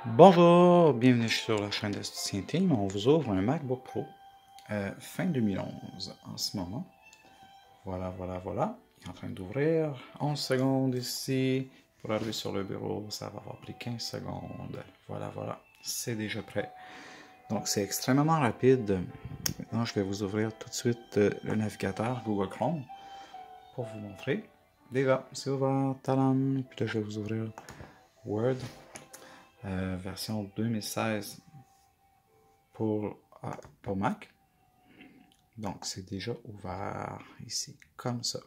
Bonjour, bienvenue sur la chaîne d'Asticien Team. On vous ouvre un MacBook Pro fin 2011 en ce moment. Voilà. Il est en train d'ouvrir. 11 secondes ici. Pour arriver sur le bureau, ça va avoir pris 15 secondes. Voilà. C'est déjà prêt. Donc c'est extrêmement rapide. Maintenant, je vais vous ouvrir tout de suite le navigateur Google Chrome pour vous montrer. Déjà, c'est ouvert. Tadam! Puis là, je vais vous ouvrir Word. Version 2016 pour Mac. Donc, c'est déjà ouvert ici, comme ça.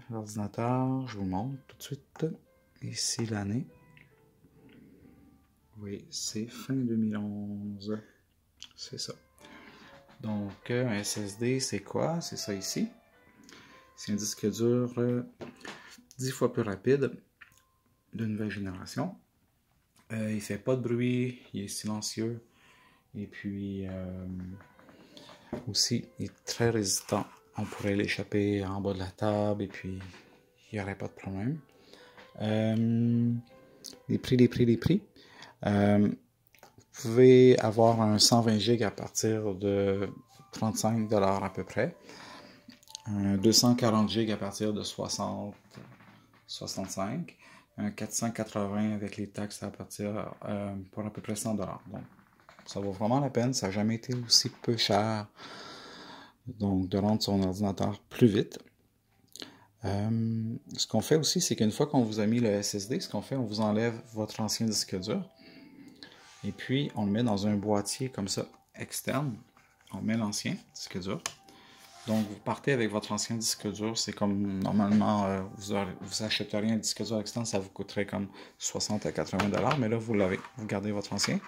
L'ordinateur, je vous montre tout de suite. Ici, l'année. Oui, c'est fin 2011. C'est ça. Donc, un SSD, c'est quoi? C'est ça ici. C'est un disque dur 10 fois plus rapide de nouvelle génération. Il fait pas de bruit, il est silencieux. Et puis, aussi, il est très résistant. On pourrait l'échapper en bas de la table et puis il n'y aurait pas de problème. Les prix. Vous pouvez avoir un 120 GB à partir de 35$ à peu près. Un 240 GB à partir de 65$. Un 480 avec les taxes à partir pour à peu près 100$. Donc, ça vaut vraiment la peine. Ça n'a jamais été aussi peu cher. Donc, de rendre son ordinateur plus vite. Ce qu'on fait aussi, c'est qu'une fois qu'on vous a mis le SSD, ce qu'on fait, on vous enlève votre ancien disque dur. Et puis, on le met dans un boîtier comme ça, externe. On met l'ancien disque dur. Donc, vous partez avec votre ancien disque dur. C'est comme, normalement, vous achèteriez un disque dur externe, ça vous coûterait comme 60 à 80$. Mais là, vous l'avez. Vous gardez votre ancien.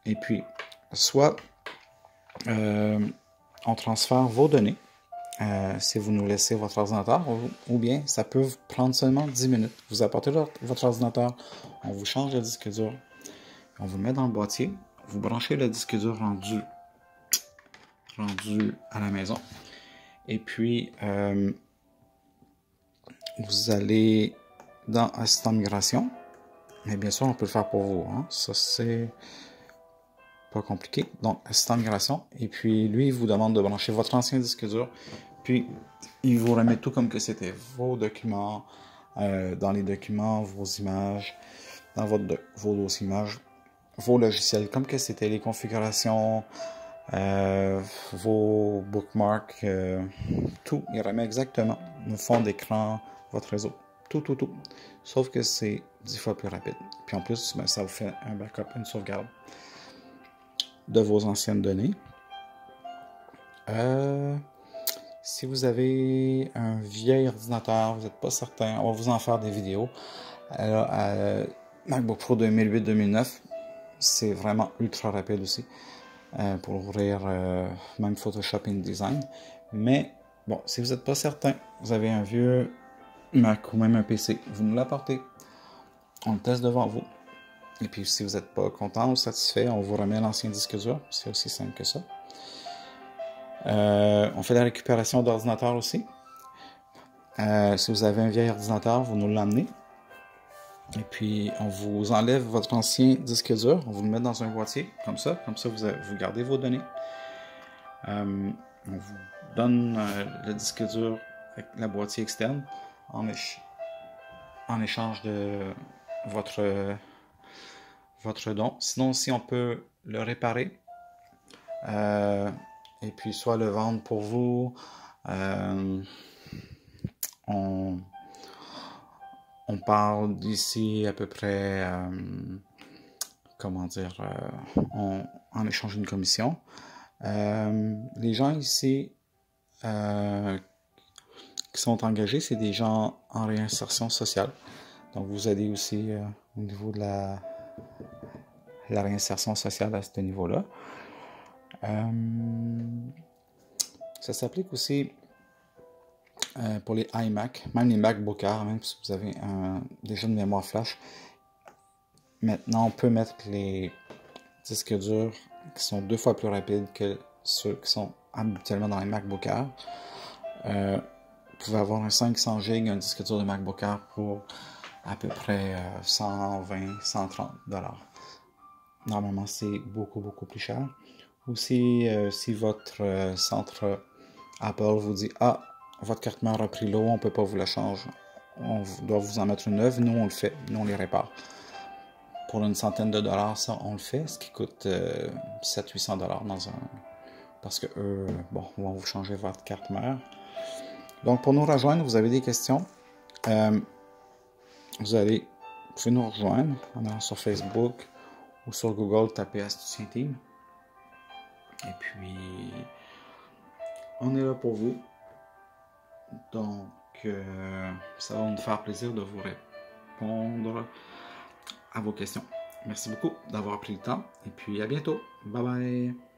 Et puis, soit on transfère vos données si vous nous laissez votre ordinateur, ou bien ça peut prendre seulement 10 minutes. Vous apportez votre ordinateur, on vous change le disque dur, on vous le met dans le boîtier, vous branchez le disque dur rendu à la maison, et puis vous allez dans Assistant Migration, mais bien sûr on peut le faire pour vous, hein. Ça c'est pas compliqué. Donc, assistant migration. Et puis, lui, il vous demande de brancher votre ancien disque dur. Puis, il vous remet tout comme que c'était. Vos documents, dans les documents, vos images, dans vos dossiers images, vos logiciels, comme que c'était les configurations, vos bookmarks, tout. Il remet exactement le fond d'écran, votre réseau. Tout. Sauf que c'est 10 fois plus rapide. Puis en plus, ben, ça vous fait un backup, une sauvegarde de vos anciennes données. Si vous avez un vieil ordinateur, vous n'êtes pas certain, on va vous en faire des vidéos. Alors, MacBook Pro 2008-2009, c'est vraiment ultra rapide aussi pour ouvrir même Photoshop et InDesign. Mais bon, si vous n'êtes pas certain, vous avez un vieux Mac ou même un PC, vous nous l'apportez, on le teste devant vous. Et puis, si vous n'êtes pas content ou satisfait, on vous remet l'ancien disque dur. C'est aussi simple que ça. On fait la récupération d'ordinateur aussi. Si vous avez un vieil ordinateur, vous nous l'amenez. Et puis, on vous enlève votre ancien disque dur. On vous le met dans un boîtier, comme ça. Comme ça, vous gardez vos données. On vous donne le disque dur avec la boîtier externe en échange de votre don. Sinon, si on peut le réparer, et puis soit le vendre pour vous, on parle d'ici à peu près, comment dire, en échange d'une commission. Les gens ici qui sont engagés, c'est des gens en réinsertion sociale. Donc vous aidez aussi au niveau de la réinsertion sociale à ce niveau-là. Ça s'applique aussi pour les iMac, même les MacBook Air, même si vous avez déjà une mémoire flash. Maintenant, on peut mettre les disques durs qui sont 2 fois plus rapides que ceux qui sont habituellement dans les MacBook Air. Vous pouvez avoir un 500 GB, un disque dur de MacBook Air pour à peu près 120, 130 $. Normalement, c'est beaucoup, beaucoup plus cher. Ou si votre centre Apple vous dit, ah, votre carte mère a pris l'eau, on ne peut pas vous la changer. On doit vous en mettre une neuve. Nous, on le fait. Nous, on les répare. Pour une centaine de dollars, ça, on le fait. Ce qui coûte 700-800 $ dans un... Parce que eux, bon, vont vous changer votre carte mère. Donc, pour nous rejoindre, vous avez des questions. Vous pouvez nous rejoindre en allant sur Facebook ou sur Google, tapez Astucien Team. Et puis, on est là pour vous. Donc, ça va nous faire plaisir de vous répondre à vos questions. Merci beaucoup d'avoir pris le temps et puis à bientôt. Bye bye!